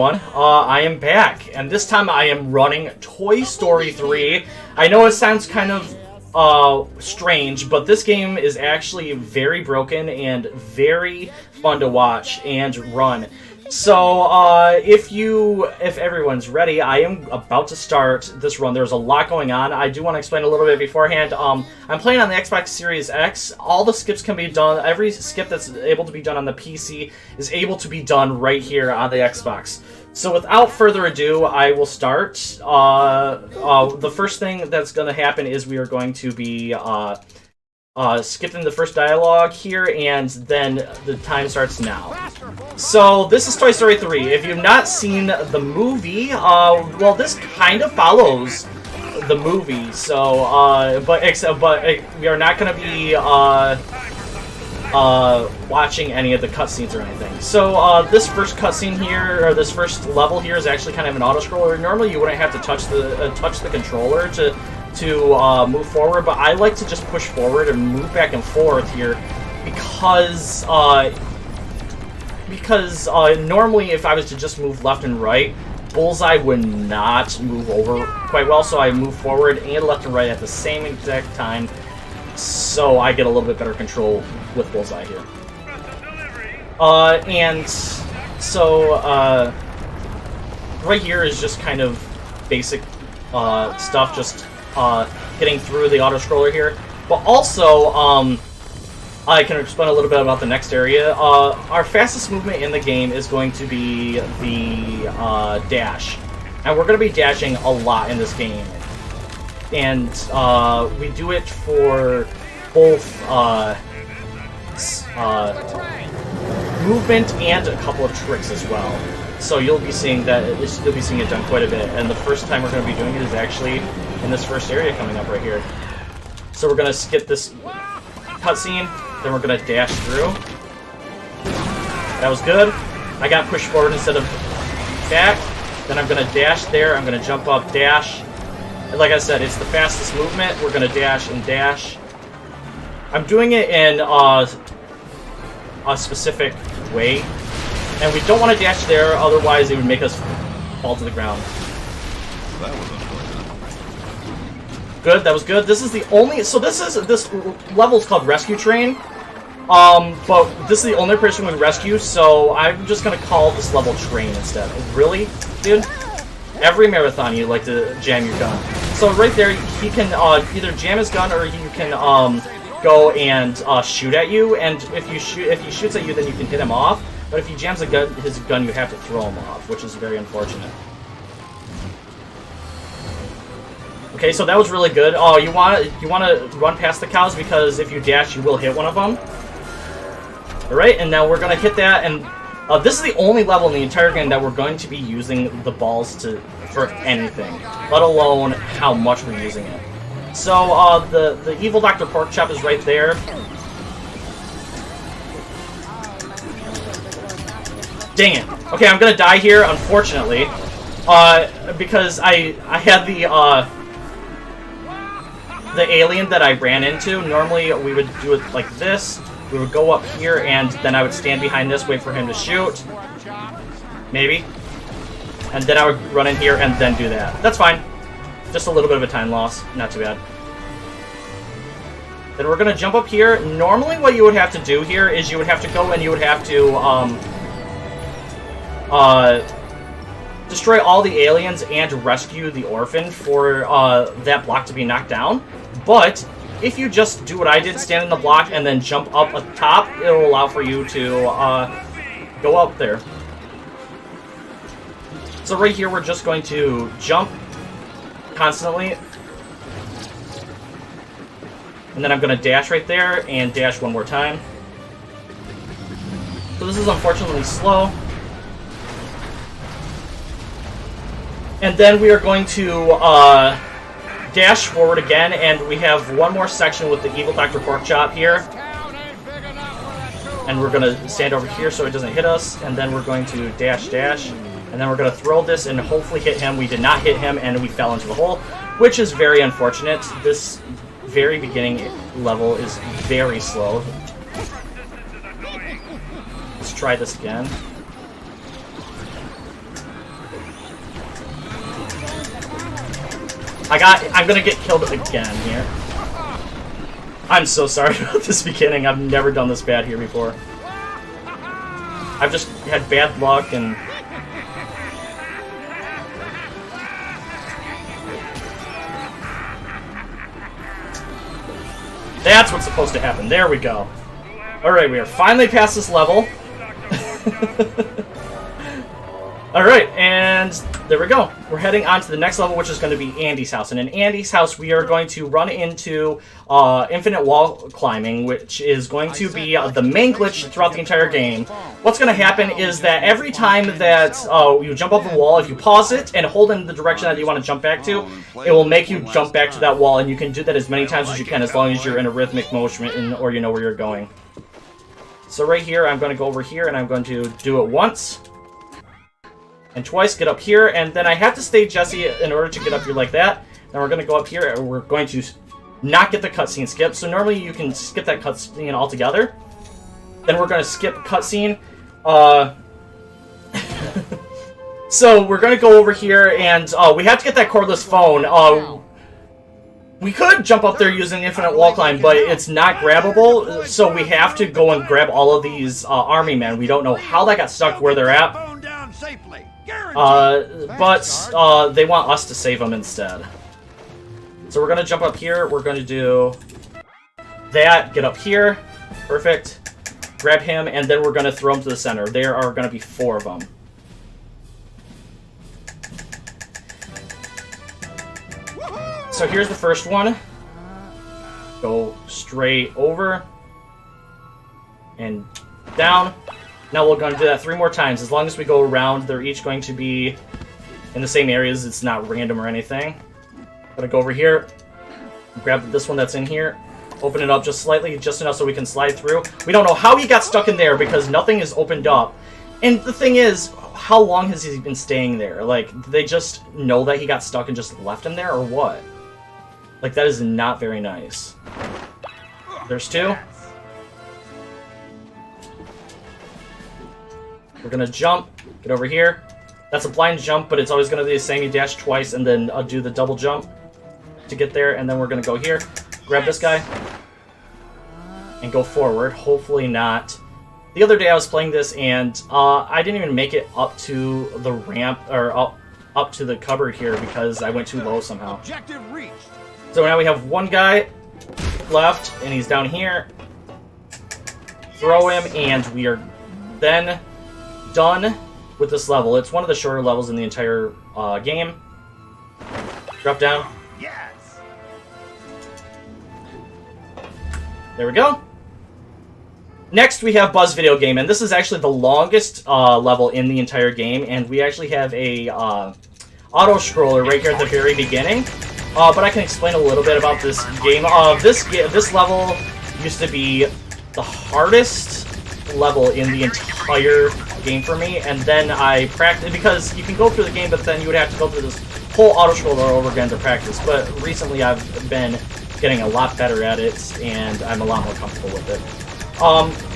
I am back, and this time I am running Toy Story 3. I know it sounds kind of strange, but this game is actually very broken and very fun to watch and run. So, if everyone's ready, I am about to start this run. There's a lot going on. I do want to explain a little bit beforehand. I'm playing on the Xbox Series X. All the skips can be done. Every skip that's able to be done on the PC is able to be done right here on the Xbox. So without further ado, I will start. The first thing that's going to happen is we are going to be skipping the first dialogue here, and then the time starts now. So this is Toy Story 3. If you've not seen the movie, well, this kind of follows the movie. So, but we are not going to be watching any of the cutscenes or anything. So this first cutscene here, or this first level here, is actually kind of an auto-scroller. Normally, you wouldn't have to touch the controller to move forward, but I like to just push forward and move back and forth here because normally if I was to just move left and right, Bullseye would not move over quite well, so I move forward and left and right at the same exact time, so I get a little bit better control with Bullseye here. And so right here is just kind of basic stuff, just getting through the auto-scroller here. But also, I can explain a little bit about the next area. Our fastest movement in the game is going to be the dash. And we're going to be dashing a lot in this game. And we do it for both movement and a couple of tricks as well. So you'll be seeing it done quite a bit. And the first time we're going to be doing it is actually in this first area coming up right here. So we're going to skip this cutscene, then we're going to dash through. That was good. I got pushed forward instead of back. Then I'm going to dash there. I'm going to jump up, dash. And like I said, it's the fastest movement. We're going to dash and dash. I'm doing it in a specific way. And we don't want to dash there, otherwise it would make us fall to the ground. That was unfortunate. Good, that was good. This is the only... So this level is called Rescue Train. But this is the only person we rescue, so I'm just going to call this level Train instead. Really? Dude? Every marathon you like to jam your gun. So right there, he can either jam his gun or he can go and shoot at you. And if he shoots at you, then you can hit him off. But if he jams his gun, you have to throw him off, which is very unfortunate. Okay, so that was really good. Oh, you want to run past the cows because if you dash, you will hit one of them. All right, and now we're gonna hit that, and this is the only level in the entire game that we're going to be using the balls for anything, let alone how much we're using it. So the evil Dr. Porkchop is right there. Dang it. Okay, I'm gonna die here, unfortunately, because I had the alien that I ran into. Normally we would do it like this. We would go up here, and then I would stand behind this, wait for him to shoot. Maybe. And then I would run in here and then do that. That's fine. Just a little bit of a time loss. Not too bad. Then we're gonna jump up here. Normally what you would have to do here is you would have to go and you would have to destroy all the aliens and rescue the orphan for that block to be knocked down. But if you just do what I did, stand in the block and then jump up atop, it'll allow for you to go up there. So right here, we're just going to jump constantly. And then I'm going to dash right there and dash one more time. So this is unfortunately slow. And then we are going to dash forward again, and we have one more section with the evil Dr. Porkchop here. And we're going to stand over here so it doesn't hit us, and then we're going to dash, and then we're going to throw this and hopefully hit him. We did not hit him, and we fell into the hole, which is very unfortunate. This very beginning level is very slow. Let's try this again. I'm gonna get killed again here. I'm so sorry about this beginning. I've never done this bad here before. I've just had bad luck and... That's what's supposed to happen. There we go. Alright, we are finally past this level. Alright, and there we go. We're heading on to the next level, which is going to be Andy's house. And in Andy's house, we are going to run into infinite wall climbing, which is going to be the main glitch throughout the entire game. What's going to happen is that every time that you jump off the wall, if you pause it and hold in the direction that you want to jump back to, it will make you jump back to that wall, and you can do that as many times as you can, as long as you're in a rhythmic motion or you know where you're going. So right here, I'm going to go over here, and I'm going to do it once. And twice, get up here, and then I have to stay Jesse in order to get up here like that. Then we're going to go up here, and we're going to not get the cutscene skip. So normally you can skip that cutscene altogether. Then we're going to skip cutscene. So we're going to go over here, and we have to get that cordless phone. We could jump up there using infinite wall climb, but it's not grabbable. So we have to go and grab all of these army men. We don't know how that got stuck where they're at. But they want us to save them instead. So we're going to jump up here. We're going to do that. Get up here. Perfect. Grab him, and then we're going to throw him to the center. There are going to be 4 of them. So here's the first one. Go straight over. And down. Now we're going to do that 3 more times. As long as we go around, they're each going to be in the same areas. It's not random or anything. Gonna go over here, grab this one that's in here, open it up just slightly, just enough so we can slide through. We don't know how he got stuck in there because nothing is opened up. And the thing is, how long has he been staying there? Like, did they just know that he got stuck and just left him there, or what? Like, that is not very nice. There's 2. We're gonna jump, get over here. That's a blind jump, but it's always gonna be the same. You dash twice and then do the double jump to get there, and then we're gonna go here, grab this guy, and go forward. Hopefully not. The other day I was playing this, and I didn't even make it up to the ramp, or up to the cupboard here because I went too low somehow. Objective reached. So now we have 1 guy left, and he's down here. Throw him, and we are then done with this level. It's one of the shorter levels in the entire game. Drop down. Yes. There we go. Next, we have Buzz Video Game, and this is actually the longest level in the entire game, and we actually have a auto-scroller right here at the very beginning. But I can explain a little bit about this game. This level used to be the hardest level in the entire game for me, and then I practiced, because you can go through the game, but then you would have to go through this whole auto-scroller over again to practice. But recently I've been getting a lot better at it, and I'm a lot more comfortable with it.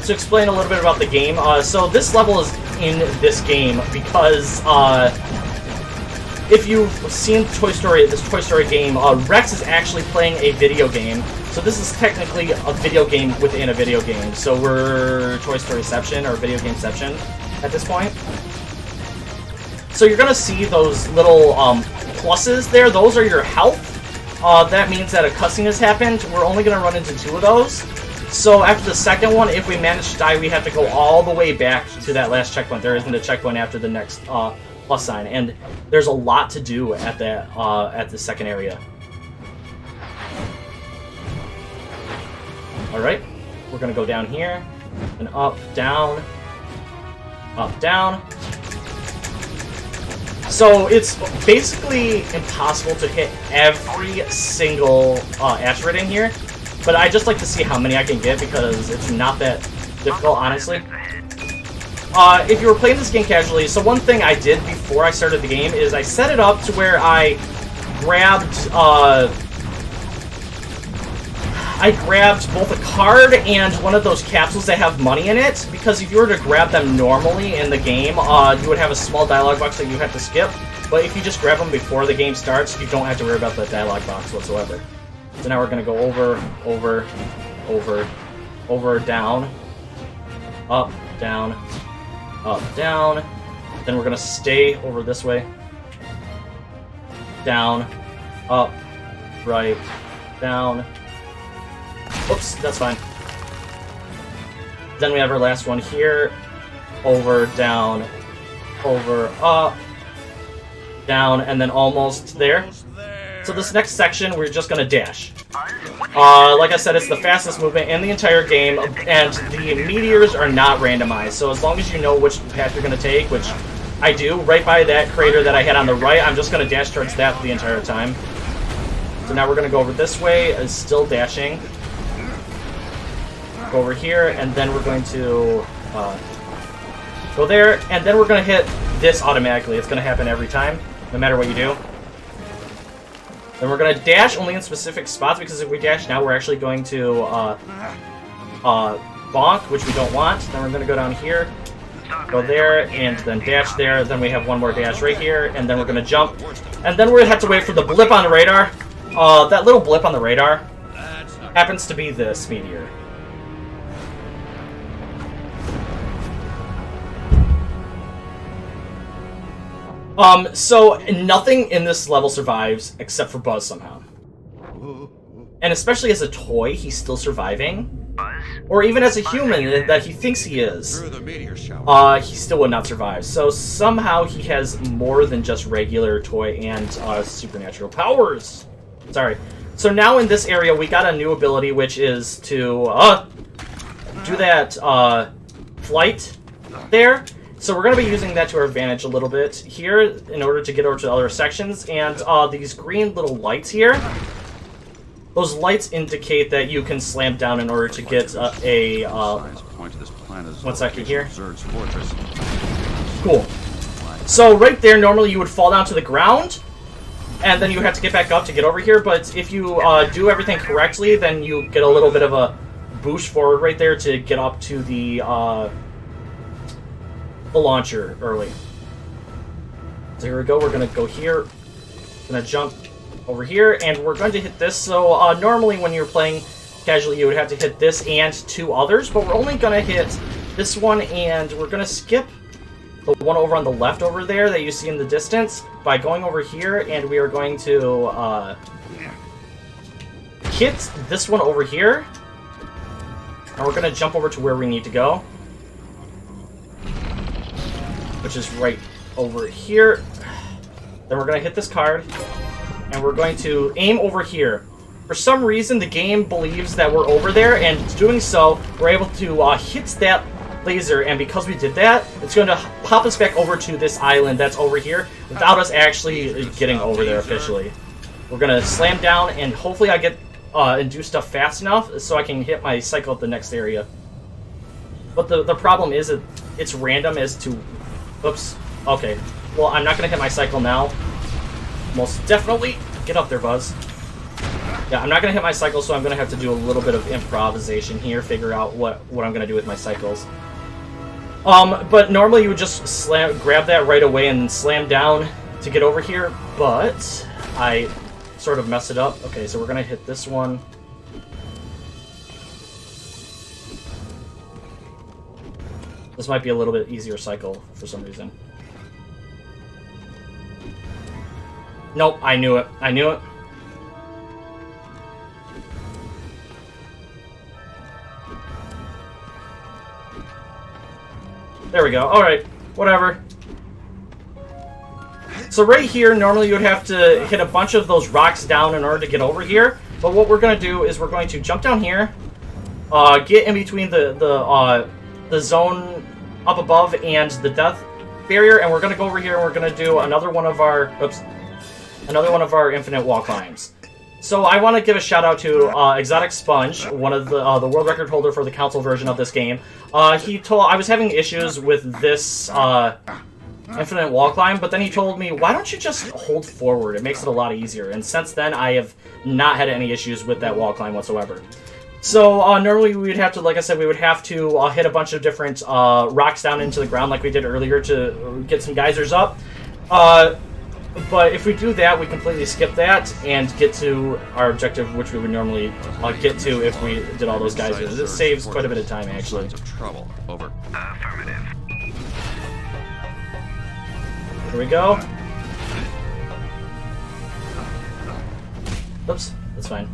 To explain a little bit about the game, so this level is in this game because if you've seen this Toy Story game, Rex is actually playing a video game. So this is technically a video game within a video game. So we're Toy Storyception, or Video Gameception at this point. So you're going to see those little pluses there. Those are your health. That means that a cutscene has happened. We're only going to run into 2 of those. So after the second one, if we manage to die, we have to go all the way back to that last checkpoint. There isn't a checkpoint after the next plus sign, and there's a lot to do at that at the second area. All right, we're gonna go down here and up, down, up, down. So it's basically impossible to hit every single asteroid in here, but I just like to see how many I can get because it's not that difficult, honestly. If you were playing this game casually, so one thing I did before I started the game is I set it up to where I grabbed, I grabbed both a card and one of those capsules that have money in it, because if you were to grab them normally in the game, you would have a small dialogue box that you have to skip. But if you just grab them before the game starts, you don't have to worry about the dialogue box whatsoever. So now we're going to go over, down, up, down, up, down. Then we're going to stay over this way. Down, up, right, down. Oops, that's fine. Then we have our last one here. Over, down, over, up, down, and then almost there. So this next section, we're just going to dash. Like I said, it's the fastest movement in the entire game, and the meteors are not randomized. So as long as you know which path you're going to take, which I do, right by that crater that I had on the right, I'm just going to dash towards that the entire time. So now we're going to go over this way, still dashing. Go over here, and then we're going to go there, and then we're going to hit this automatically. It's going to happen every time, no matter what you do. Then we're going to dash only in specific spots, because if we dash now, we're actually going to bonk, which we don't want. Then we're going to go down here, go there, and then dash there. Then we have one more dash right here, and then we're going to jump. And then we're going to have to wait for the blip on the radar. That little blip on the radar happens to be this meteor. So nothing in this level survives except for Buzz somehow. And especially as a toy, he's still surviving. Or even as a human that he thinks he is, he still would not survive. So somehow he has more than just regular toy and supernatural powers. Sorry. So now in this area, we got a new ability, which is to do that flight there. So we're going to be using that to our advantage a little bit here in order to get over to other sections. And these green little lights here, those lights indicate that you can slam down in order to get one second here. Cool. So right there, normally you would fall down to the ground, and then you have to get back up to get over here. But if you do everything correctly, then you get a little bit of a boost forward right there to get up to the launcher early. So here we go. We're going to go here. Going to jump over here, and we're going to hit this. So normally when you're playing casually, you would have to hit this and two others, but we're only going to hit this one, and we're going to skip the one over on the left over there that you see in the distance by going over here, and we are going to hit this one over here, and we're going to jump over to where we need to go, which is right over here. Then we're going to hit this card, and we're going to aim over here. For some reason, the game believes that we're over there, and doing so, we're able to hit that laser, and because we did that, it's going to pop us back over to this island that's over here without us actually getting over there officially. We're going to slam down, and hopefully I get and do stuff fast enough so I can hit my cycle at the next area. But the problem is that it's random as to... Oops. Okay. Well, I'm not going to hit my cycle now. Most definitely. Get up there, Buzz. Yeah, I'm not going to hit my cycle, so I'm going to have to do a little bit of improvisation here, figure out what I'm going to do with my cycles. But normally you would just grab that right away and slam down to get over here, but I sort of messed it up. Okay, so we're going to hit this one. This might be a little bit easier cycle for some reason. Nope, I knew it. I knew it. There we go. Alright, whatever. So right here, normally you would have to hit a bunch of those rocks down in order to get over here. But what we're going to do is we're going to jump down here, get in between the zone up above and the death barrier, and we're going to go over here and we're going to do another one of our infinite wall climbs. So I want to give a shout out to Exotic Sponge, one of the world record holder for the console version of this game. I was having issues with this infinite wall climb, but then he told me, why don't you just hold forward? It makes it a lot easier. And since then, I have not had any issues with that wall climb whatsoever. So normally we would have to, like I said, we would have to hit a bunch of different rocks down into the ground like we did earlier to get some geysers up. But if we do that, we completely skip that and get to our objective, which we would normally get to if we did all those geysers. It saves quite a bit of time, actually. Of trouble. Over. Affirmative. Here we go. Oops, that's fine.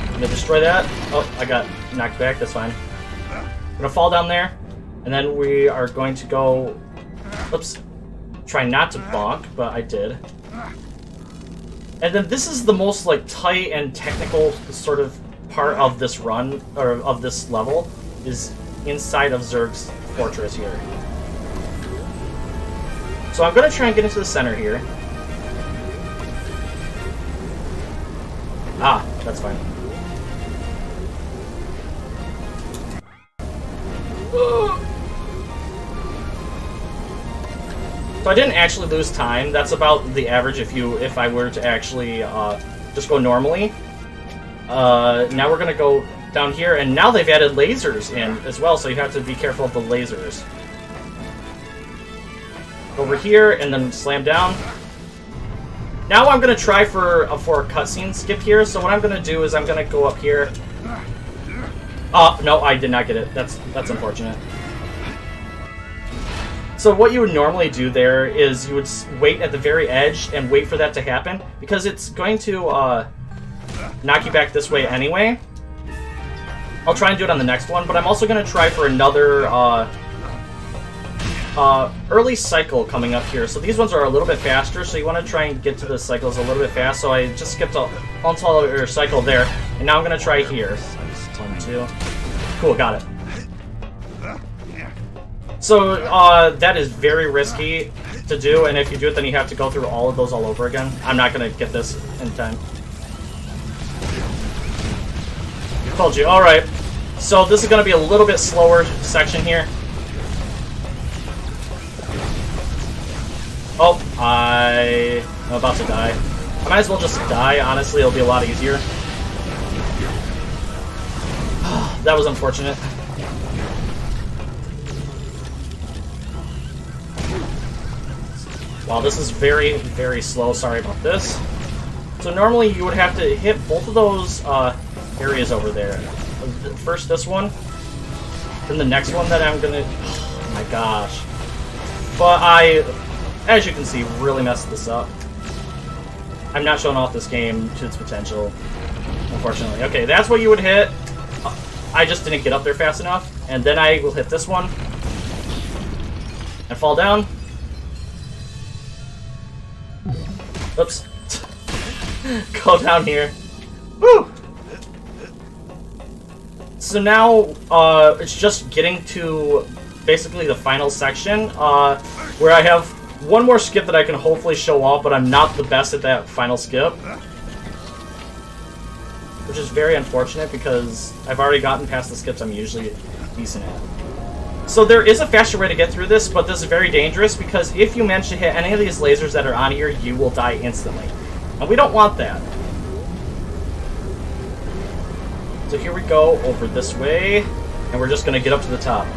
I'm gonna destroy that. Oh, I got knocked back, that's fine. I'm gonna fall down there, and then we are going to go... Oops. Try not to bonk, but I did. And then this is the most, like, tight and technical sort of part of this run, or of this level, is inside of Zerg's fortress here. So I'm gonna try and get into the center here. Ah, that's fine. So I didn't actually lose time. That's about the average if I were to actually just go normally. Now we're gonna go down here, and now they've added lasers in as well, so you have to be careful of the lasers. Over here, and then slam down. Now I'm gonna try for a cutscene skip here. So what I'm gonna do is I'm gonna go up here. No, I did not get it. That's unfortunate. So what you would normally do there is you would wait at the very edge and wait for that to happen, because it's going to knock you back this way anyway. I'll try and do it on the next one, but I'm also going to try for another early cycle coming up here. So these ones are a little bit faster, so you want to try and get to the cycles a little bit fast. So I just skipped a entire cycle there, and now I'm going to try here. 1, 2. Cool, got it. So that is very risky to do, and if you do it, then you have to go through all of those all over again. I'm not going to get this in time. Told you. Alright. So this is going to be a little bit slower section here. Oh, I'm about to die. I might as well just die, honestly. It'll be a lot easier. That was unfortunate. Wow, this is very, very slow. Sorry about this. So normally you would have to hit both of those areas over there. First this one, then the next one that I'm gonna... Oh my gosh. But I, as you can see, really messed this up. I'm not showing off this game to its potential, unfortunately. Okay, that's what you would hit. I just didn't get up there fast enough. And then I will hit this one. And fall down. Oops. Go down here. Woo! So now, it's just getting to basically the final section, where I have one more skip that I can hopefully show off, but I'm not the best at that final skip. Which is very unfortunate, because I've already gotten past the skips I'm usually decent at. So there is a faster way to get through this, but this is very dangerous, because if you manage to hit any of these lasers that are on here, you will die instantly. And we don't want that. So here we go, over this way, and we're just going to get up to the top.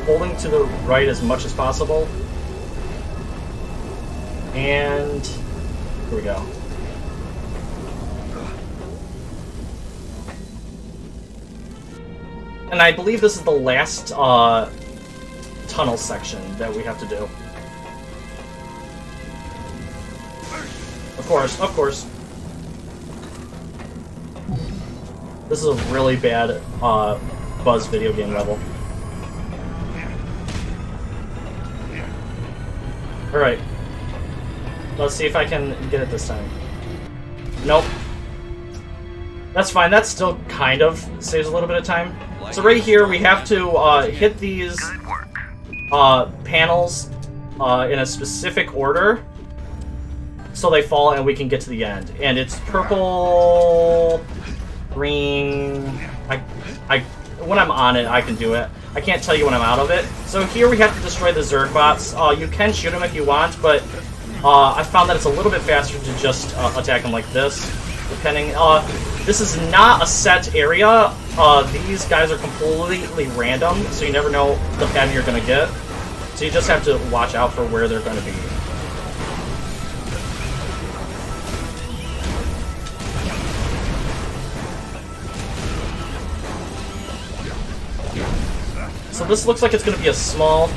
Holding to the right as much as possible. And here we go. And I believe this is the last tunnel section that we have to do. Of course, of course. This is a really bad Buzz video game level. Alright. Let's see if I can get it this time. Nope. That's fine, that still kind of saves a little bit of time. So right here, we have to hit these panels in a specific order so they fall and we can get to the end. And it's purple, green... when I'm on it, I can do it. I can't tell you when I'm out of it. So here we have to destroy the Zerg bots. You can shoot them if you want, but I found that it's a little bit faster to just attack them like this, depending. This is not a set area. These guys are completely random, so you never know the pattern you're going to get. So you just have to watch out for where they're going to be. So this looks like it's going to be a small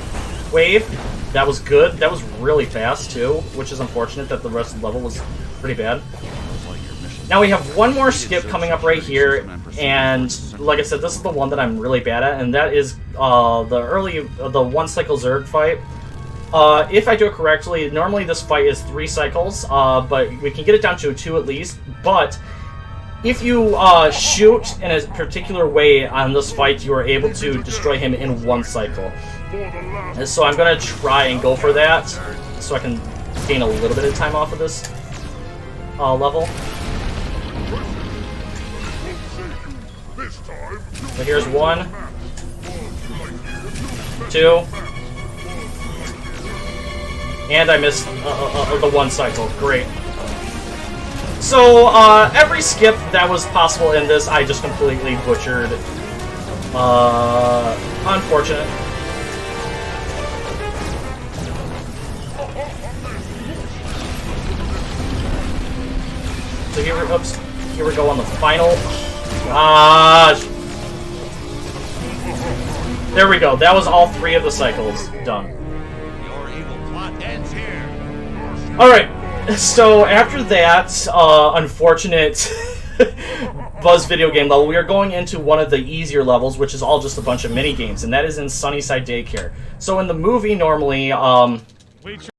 wave. That was good. That was really fast, too, which is unfortunate that the rest of the level was pretty bad. Now we have one more skip coming up right here, and like I said, this is the one that I'm really bad at, and that is the one cycle Zerg fight. If I do it correctly, normally this fight is 3 cycles, but we can get it down to 2 at least, but if you shoot in a particular way on this fight, you are able to destroy him in 1 cycle. And so I'm going to try and go for that, so I can gain a little bit of time off of this level. So here's 1, 2, and I missed the 1 cycle. Great. So, every skip that was possible in this, I just completely butchered. Unfortunate. So here we go on the final. Gosh. There we go. That was all 3 of the cycles done. Your evil plot ends here. Alright. So after that unfortunate Buzz video game level, we are going into one of the easier levels, which is all just a bunch of mini games, and that is in Sunnyside Daycare. So in the movie, normally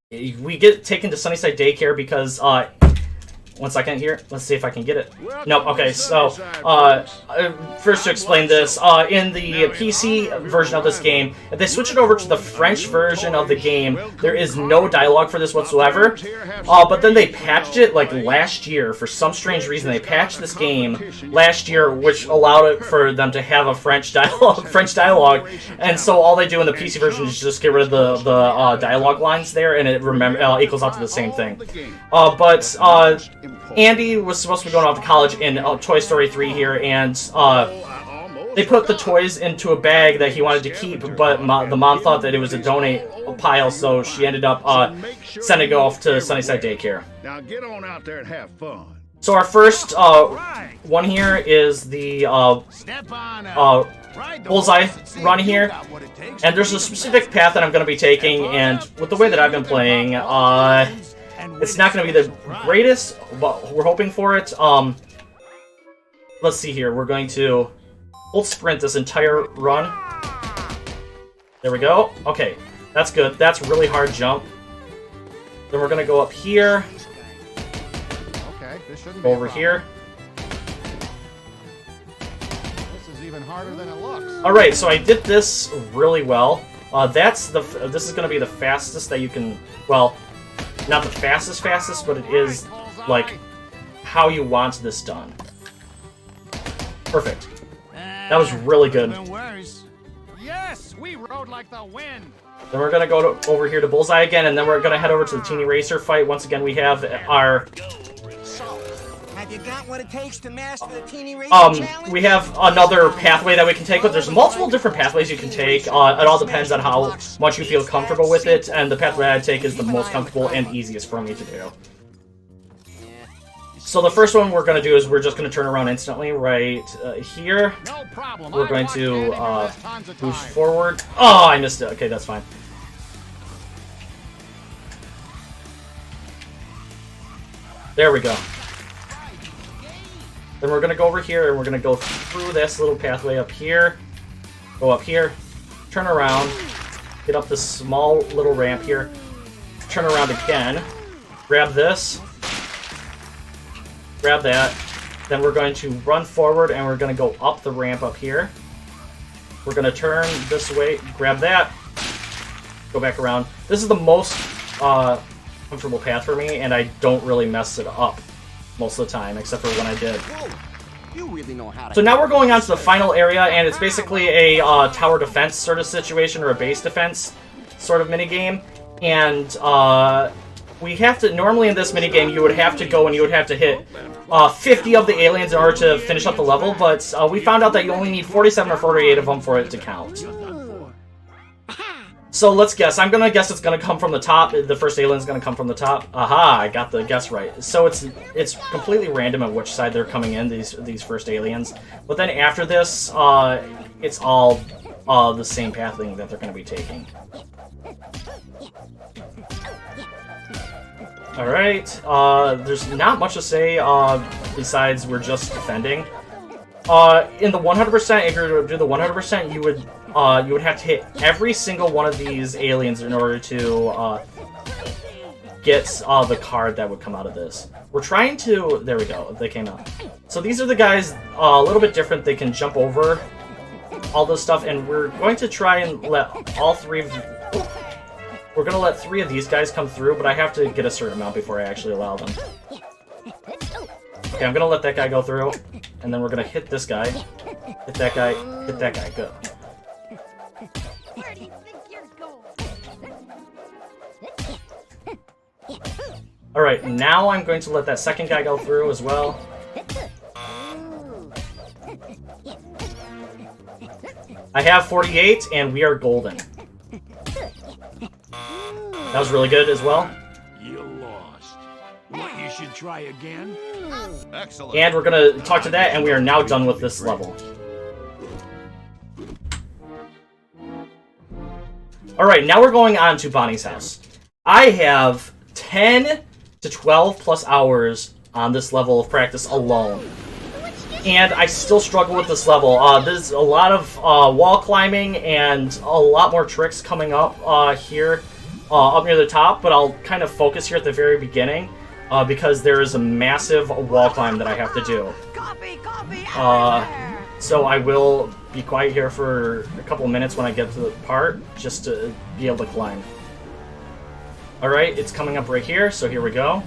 we get taken to Sunnyside Daycare because 1 second here. Let's see if I can get it. Nope. Okay, so first to explain this, in the PC version of this game, if they switch it over to the French version of the game, there is no dialogue for this whatsoever. But then they patched it like last year. For some strange reason, they patched this game last year, which allowed it for them to have a French dialogue. And so all they do in the PC version is just get rid of the dialogue lines there, and it equals out to the same thing. Andy was supposed to be going off to college in Toy Story 3 here, and they put the toys into a bag that he wanted to keep, but the mom thought that it was a donate pile, so she ended up sending it off to Sunnyside Daycare. Now get on out there and have fun. So our first one here is the Bullseye Run here, and there's a specific path that I'm going to be taking, and with the way that I've been playing, it's not going to be the greatest, but we're hoping for it. Let's see here. We're going to hold sprint this entire run. There we go. Okay, that's good. That's a really hard jump. Then we're going to go up here. Okay, this shouldn't go over here. This is even harder than it looks. All right, so I did this really well. This is going to be the fastest that you can. Well, not the fastest, but it is like how you want this done. Perfect. That was really good. Yes, we rode like the wind. Then we're gonna go over here to Bullseye again, and then we're gonna head over to the Teeny Racer fight. Once again, we have our. Have you got what it takes to master the Teeny Racer challenge? We have another pathway that we can take, but there's multiple different pathways you can take. It all depends on how much you feel comfortable with it, and the pathway I take is the most comfortable and easiest for me to do. So the first one we're going to do is we're just going to turn around instantly right here. No problem. We're going to boost forward. Oh, I missed it. Okay, that's fine. There we go. Then we're going to go over here, and we're going to go through this little pathway up here. Go up here. Turn around. Get up this small little ramp here. Turn around again. Grab this. Grab that. Then we're going to run forward, and we're going to go up the ramp up here. We're going to turn this way. Grab that. Go back around. This is the most comfortable path for me, and I don't really mess it up most of the time, except for when I did. You really know how to. So now we're going on to the final area, and it's basically a tower defense sort of situation, or a base defense sort of minigame. And we have to, normally in this minigame, you would have to go and you would have to hit 50 of the aliens in order to finish up the level, but we found out that you only need 47 or 48 of them for it to count. So let's guess. I'm gonna guess it's gonna come from the top. The first alien's gonna come from the top. Aha! I got the guess right. So it's completely random on which side they're coming in. These first aliens. But then after this, it's all the same pathing that they're gonna be taking. All right. There's not much to say besides we're just defending. In the 100%, if you're to do the 100%, you would have to hit every single one of these aliens in order to get the card that would come out of this. We're trying to... There we go. They came out. So these are the guys a little bit different. They can jump over all this stuff, and we're going to try and let all three of... We're going to let 3 of these guys come through, but I have to get a certain amount before I actually allow them. Okay, I'm going to let that guy go through, and then we're going to hit this guy, hit that guy, hit that guy. Go. Where do you think you're going? Alright, now I'm going to let that second guy go through as well. I have 48, and we are golden. That was really good as well. You lost. What, you should try again? Excellent. And we're going to talk to that, and we are now done with this level. Alright, now we're going on to Bonnie's house. I have 10 to 12 plus hours on this level of practice alone. And I still struggle with this level. There's a lot of wall climbing and a lot more tricks coming up here up near the top, but I'll kind of focus here at the very beginning because there is a massive wall climb that I have to do. So I will be quiet here for a couple minutes when I get to the part, just to be able to climb. Alright, it's coming up right here, so here we go.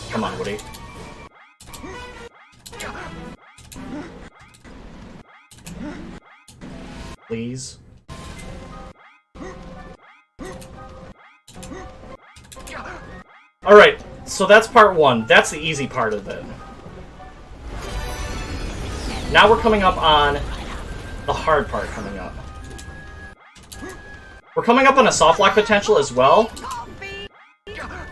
Come on, Woody. Please. Alright, so that's part 1. That's the easy part of it. Now we're coming up on the hard part coming up. We're coming up on a soft lock potential as well.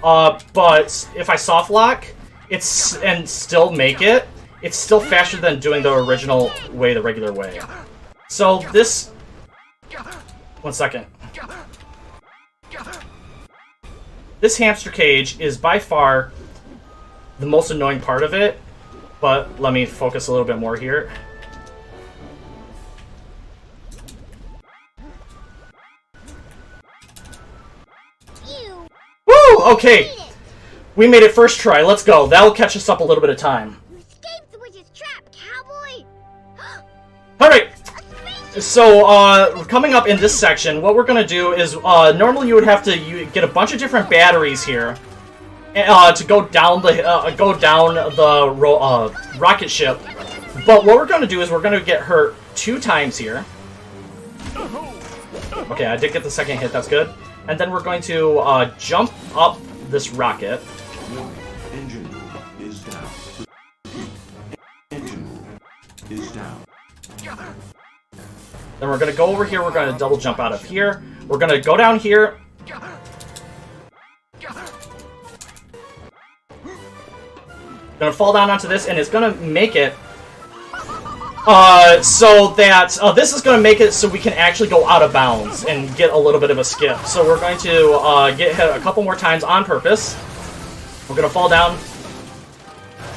But if I soft lock, and still make it, it's still faster than doing the original way, the regular way. So this... 1 second. This hamster cage is by far the most annoying part of it, but let me focus a little bit more here. Woo! Okay! We made it first try. Let's go. That'll catch us up a little bit of time. You escaped the witch's trap, cowboy! Alright! So, coming up in this section, what we're gonna do is, normally you would have to get a bunch of different batteries here to go down the rocket ship. But what we're gonna do is we're gonna get hurt 2 times here. Okay, I did get the second hit, that's good. And then we're going to jump up this rocket. Engine is down. Engine is down. Then we're going to go over here, we're going to double jump out of here. We're going to go down here. Going to fall down onto this, and it's going to make it so that this is going to make it so we can actually go out of bounds and get a little bit of a skip. So we're going to get hit a couple more times on purpose. We're going to fall down.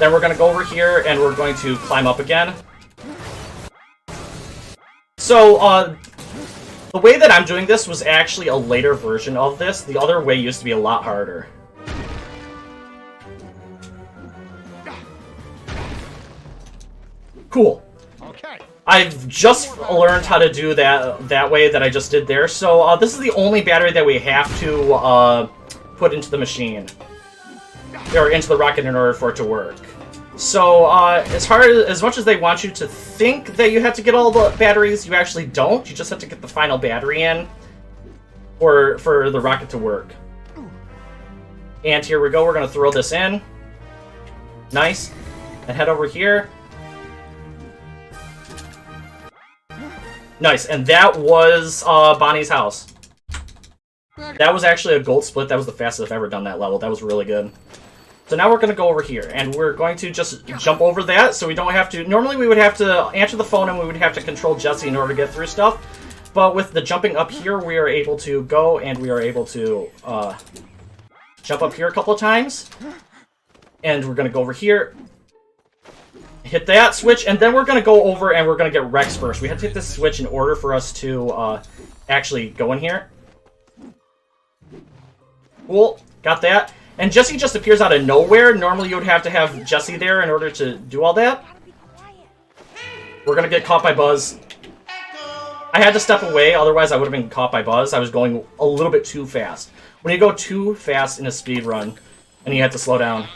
Then we're going to go over here, and we're going to climb up again. So, the way that I'm doing this was actually a later version of this. The other way used to be a lot harder. Cool. Okay. I've just learned how to do that way that I just did there. So this is the only battery that we have to put into the machine. Or into the rocket in order for it to work. So as much as they want you to think that you have to get all the batteries, you actually don't. You just have to get the final battery in for the rocket to work. And here we go. We're going to throw this in. Nice. And head over here. Nice, and that was Bonnie's house. That was actually a gold split. That was the fastest I've ever done that level. That was really good. So now we're going to go over here, and we're going to just jump over that so we don't have to... Normally we would have to answer the phone and we would have to control Jesse in order to get through stuff. But with the jumping up here, we are able to go, and we are able to jump up here a couple of times. And we're going to go over here. Hit that switch, and then we're going to go over and we're going to get Rex first. We have to hit this switch in order for us to actually go in here. Cool, got that. And Jesse just appears out of nowhere. Normally you would have to have Jesse there in order to do all that. We're going to get caught by Buzz. I had to step away, otherwise I would have been caught by Buzz. I was going a little bit too fast. When you go too fast in a speed run, and you have to slow down.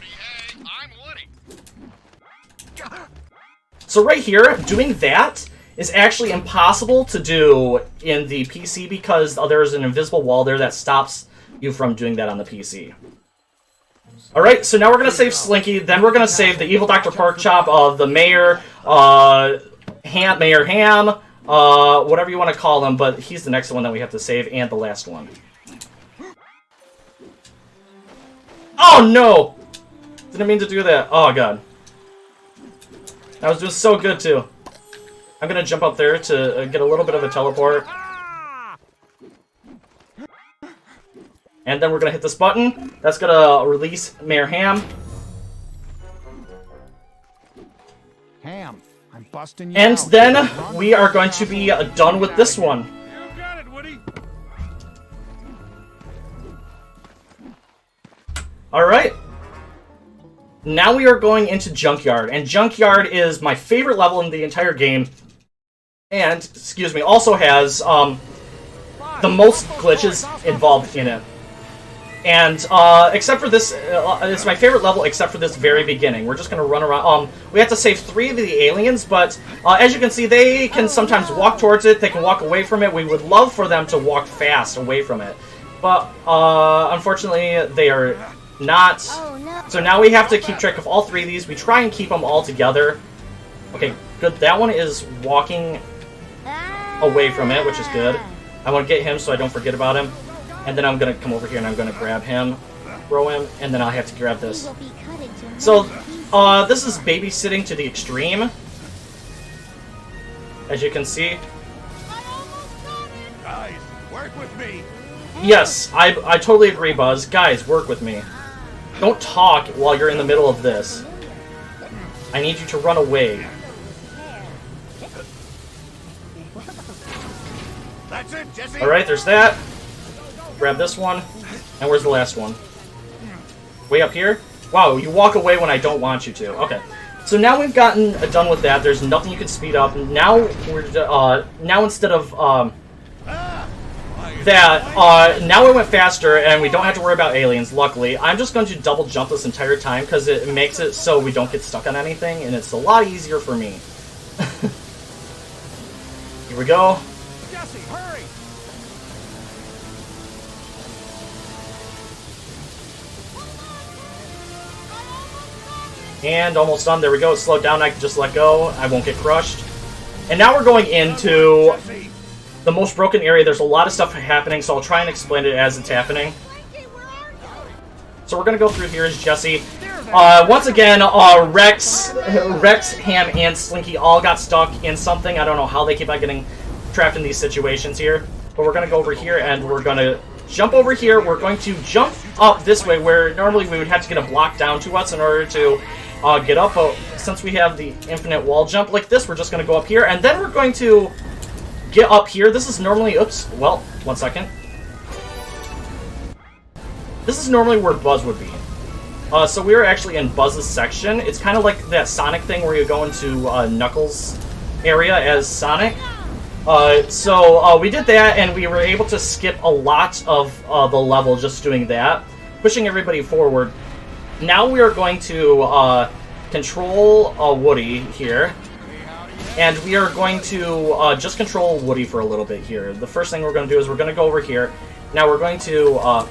So right here, doing that is actually impossible to do in the PC because there's an invisible wall there that stops you from doing that on the PC. Alright, so now we're going to save Slinky, then we're going to save the evil Dr. Porkchop, the Mayor, Mayor Ham, whatever you want to call him, but he's the next one that we have to save, and the last one. Oh no! Didn't mean to do that. Oh god. I was doing so good, too. I'm gonna jump up there to get a little bit of a teleport. And then we're gonna hit this button. That's gonna release Mayor Ham. Ham, I'm busting you And out. then we are going to be done with this one. You got it, Woody. Alright. Now we are going into Junkyard, and Junkyard is my favorite level in the entire game, and, excuse me, also has the most glitches involved in it. And, except for this, it's my favorite level except for this very beginning. We're just going to run around. We have to save 3 of the aliens, but as you can see, they can sometimes walk towards it, they can walk away from it. We would love for them to walk fast away from it. But, unfortunately, they are not. So now we have to keep track of all 3 of these. We try and keep them all together. Okay, good. That one is walking away from it, which is good. I want to get him so I don't forget about him. And then I'm going to come over here and I'm going to grab him, throw him, and then I'll have to grab this. So, this is babysitting to the extreme. As you can see. Guys, work with me. Yes, I totally agree, Buzz. Guys, work with me. Don't talk while you're in the middle of this. I need you to run away. That's it, Jesse. Alright, there's that. Grab this one. And where's the last one? Way up here? Wow, you walk away when I don't want you to. Okay. So now we've gotten done with that. There's nothing you can speed up. Now we're now instead of now it went faster and we don't have to worry about aliens, luckily. I'm just going to double jump this entire time because it makes it so we don't get stuck on anything, and it's a lot easier for me. Here we go. Jesse, hurry! And almost done. There we go. It slowed down. I can just let go. I won't get crushed. And now we're going into the most broken area. There's a lot of stuff happening, so I'll try and explain it as it's happening. So we're going to go through here as Jesse. Once again, Rex, Ham, and Slinky all got stuck in something. I don't know how they keep on getting trapped in these situations here. But we're going to go over here, and we're going to jump over here. We're going to jump up this way, where normally we would have to get a block down to us in order to get up. But since we have the infinite wall jump like this, we're just going to go up here. And then we're going to get up here. This is normally... Oops. Well, one second. This is normally where Buzz would be. So we were actually in Buzz's section. It's kind of like that Sonic thing where you go into Knuckles' area as Sonic. So we did that, and we were able to skip a lot of the level just doing that, pushing everybody forward. Now we are going to control Woody here, and we are going to just control Woody for a little bit here. The first thing we're going to do is we're going to go over here. Now we're going to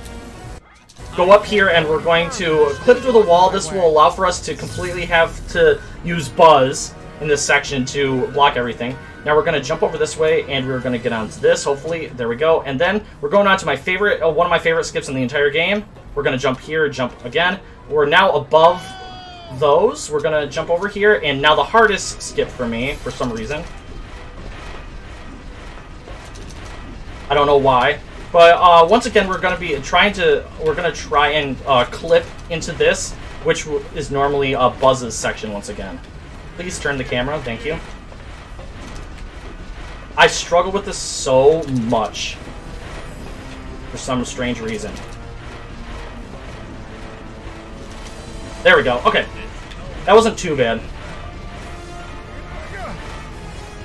go up here, and we're going to clip through the wall. This will allow for us to completely have to use Buzz in this section to block everything. Now we're going to jump over this way, and we're going to get onto this, hopefully. There we go. And then we're going on to my favorite, one of my favorite skips in the entire game. We're going to jump here, jump again. We're now above those. We're going to jump over here, and now the hardest skip for me, for some reason. I don't know why. But once again, we're going to try and clip into this, which is normally Buzz's section once again. Please turn the camera, thank you. I struggle with this so much for some strange reason. There we go. Okay. That wasn't too bad.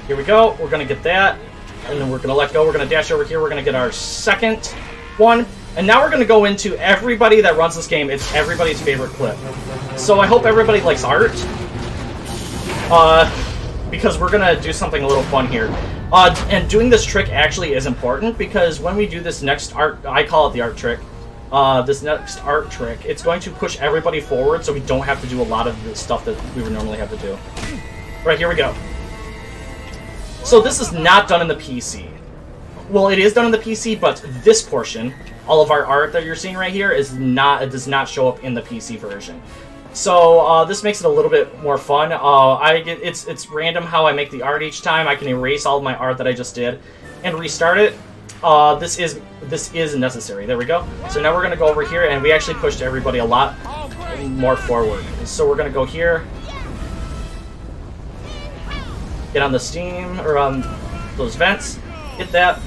Here we go. We're going to get that. And then we're going to let go. We're going to dash over here. We're going to get our second one. And now we're going to go into everybody that runs this game. It's everybody's favorite clip. So I hope everybody likes art. Because we're going to do something a little fun here. And doing this trick actually is important, because when we do this next art, I call it the art trick. This next art trick, it's going to push everybody forward so we don't have to do a lot of the stuff that we would normally have to do. Right, here we go. So this is not done in the PC. Well, it is done in the PC, but this portion, all of our art that you're seeing right here, is not. It does not show up in the PC version. So this makes it a little bit more fun. It's random how I make the art each time. I can erase all of my art that I just did and restart it. This is necessary. There we go. So now we're gonna go over here, and we actually pushed everybody a lot more forward. So we're gonna go here. Get on the steam, or on those vents. Hit that.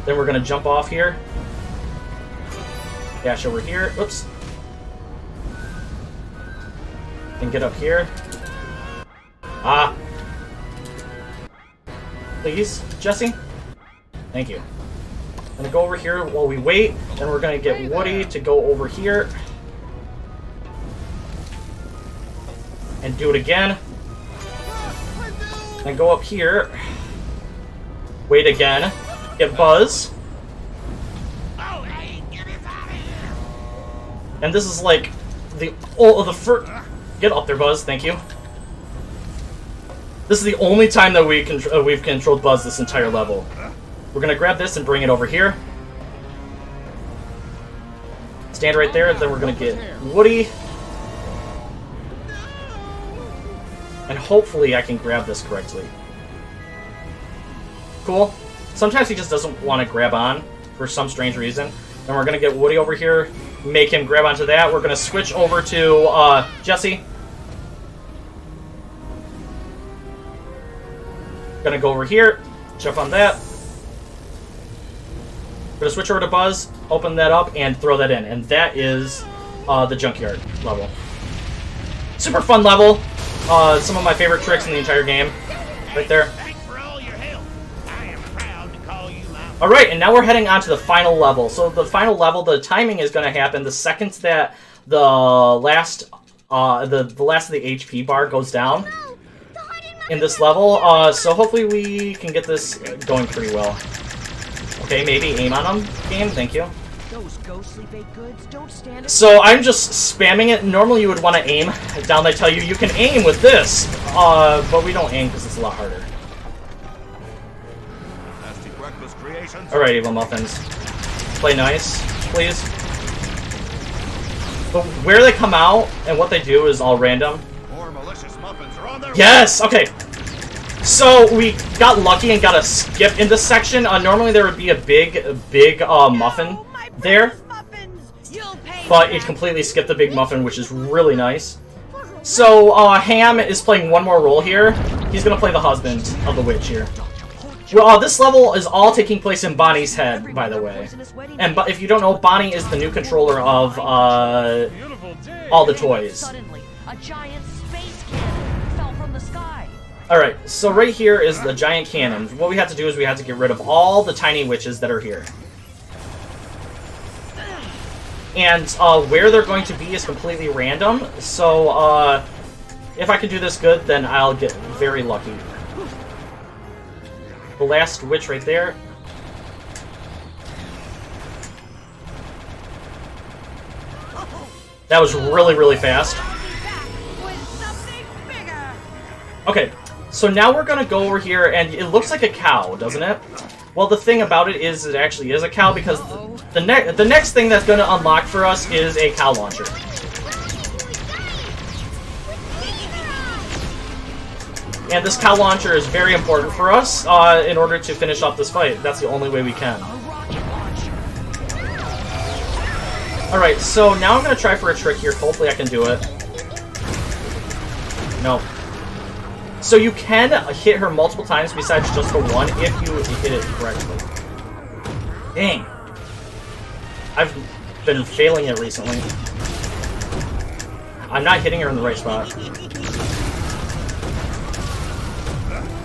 Then we're going to jump off here. Dash over here. Oops. And get up here. Ah. Please, Jesse. Thank you. I'm going to go over here while we wait. Then we're going to get Woody to go over here. And do it again. And go up here. Wait again. Get Buzz. And this is like the first. Get up there, Buzz. Thank you. This is the only time that we've controlled Buzz this entire level. We're gonna grab this and bring it over here. Stand right there. Then we're gonna get Woody. And hopefully I can grab this correctly. Cool. Sometimes he just doesn't want to grab on for some strange reason. And we're going to get Woody over here, make him grab onto that. We're going to switch over to Jesse. Going to go over here, jump on that. We're going to switch over to Buzz, open that up, and throw that in. And that is the Junkyard level. Super fun level. Some of my favorite tricks in the entire game. Right there. Thanks for all your help. I am proud to call you my... Alright, and now we're heading on to the final level. So the final level, the timing is going to happen the second that the last of the HP bar goes down in this level. So hopefully we can get this going pretty well. Okay, maybe aim on them, game. Thank you. Those ghostly baked goods don't stand. So I'm just spamming it. Normally you would want to aim. Down they tell you you can aim with this, but we don't aim because it's a lot harder. Nasty breakfast creations. Alright, Evil Muffins. Play nice, please. But where they come out and what they do is all random. More malicious muffins are on their Yes! Okay. So we got lucky and got a skip in this section. Normally there would be a big muffin there. But it completely skipped the big muffin, which is really nice. So Ham is playing one more role here. He's going to play the husband of the witch here. Well, this level is all taking place in Bonnie's head, by the way. And if you don't know, Bonnie is the new controller of all the toys. Suddenly, a giant space cannon fell from the sky. Alright, so right here is the giant cannon. What we have to do is we have to get rid of all the tiny witches that are here. And where they're going to be is completely random, so if I can do this good, then I'll get very lucky. The last witch right there. That was really, really fast. Okay, so now we're gonna go over here, and it looks like a cow, doesn't it? Well, the thing about it is, it actually is a cow, because the next thing that's gonna unlock for us is a cow launcher. And this cow launcher is very important for us in order to finish off this fight. That's the only way we can. Alright, so now I'm going to try for a trick here. Hopefully I can do it. No. So you can hit her multiple times besides just the one if you hit it correctly. Dang. I've been failing it recently. I'm not hitting her in the right spot.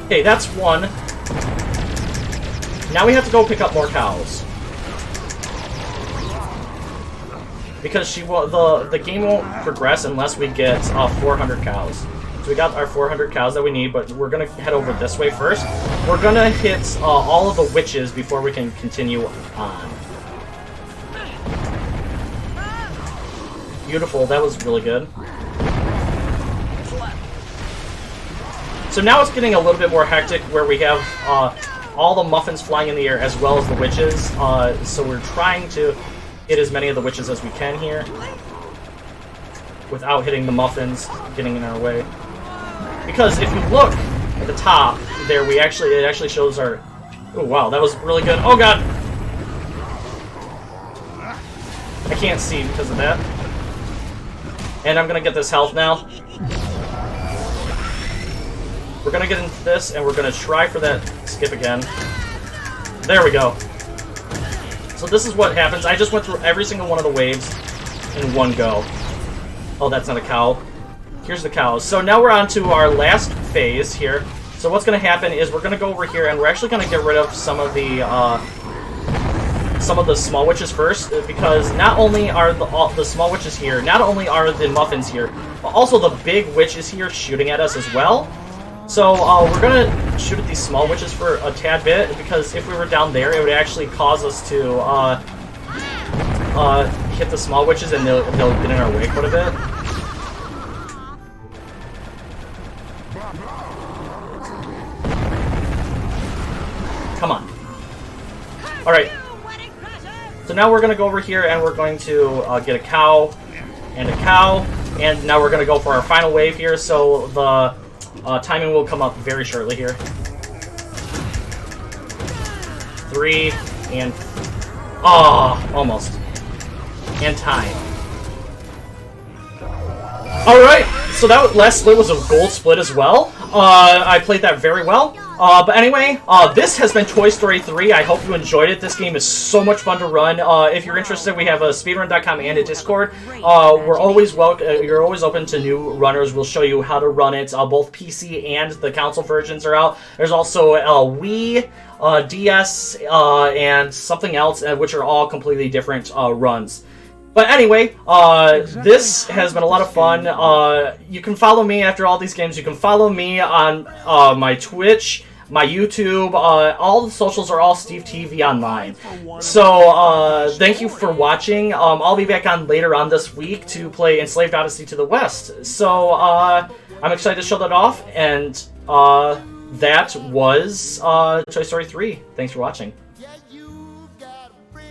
Okay, that's one. Now we have to go pick up more cows. Because the game won't progress unless we get 400 cows. So we got our 400 cows that we need, but we're gonna head over this way first. We're gonna hit all of the witches before we can continue on. Beautiful, that was really good. So now it's getting a little bit more hectic where we have all the muffins flying in the air as well as the witches. So we're trying to hit as many of the witches as we can here without hitting the muffins getting in our way. Because if you look at the top there, it actually shows our... Oh wow, that was really good. Oh god! I can't see because of that. And I'm gonna get this health now. We're gonna get into this, and we're gonna try for that skip again. There we go. So this is what happens. I just went through every single one of the waves in one go. Oh, that's not a cow. Here's the cows. So now we're on to our last phase here. So what's gonna happen is we're gonna go over here, and we're actually gonna get rid of some of the small witches first, because not only are the small witches here, not only are the muffins here, but also the big witch is here shooting at us as well. So we're gonna shoot at these small witches for a tad bit, because if we were down there, it would actually cause us to hit the small witches, and they'll get in our way quite a bit. Come on. All right. So now we're gonna go over here, and we're going to get a cow and a cow, and now we're gonna go for our final wave here. So the timing will come up very shortly here. 3 and... Oh, almost. And time. Alright, so that last split was a gold split as well. I played that very well. But anyway, this has been Toy Story 3. I hope you enjoyed it. This game is so much fun to run. If you're interested, we have a speedrun.com and a Discord. We're always you're always open to new runners. We'll show you how to run it. Both PC and the console versions are out. There's also Wii, DS, and something else, which are all completely different runs. But anyway, this has been a lot of fun. You can follow me after all these games. You can follow me on my Twitch, my YouTube. All the socials are all Stevetvonline. So thank you for watching. I'll be back on later on this week to play Enslaved Odyssey to the West. So I'm excited to show that off. And that was Toy Story 3. Thanks for watching. Yeah, you got a friend.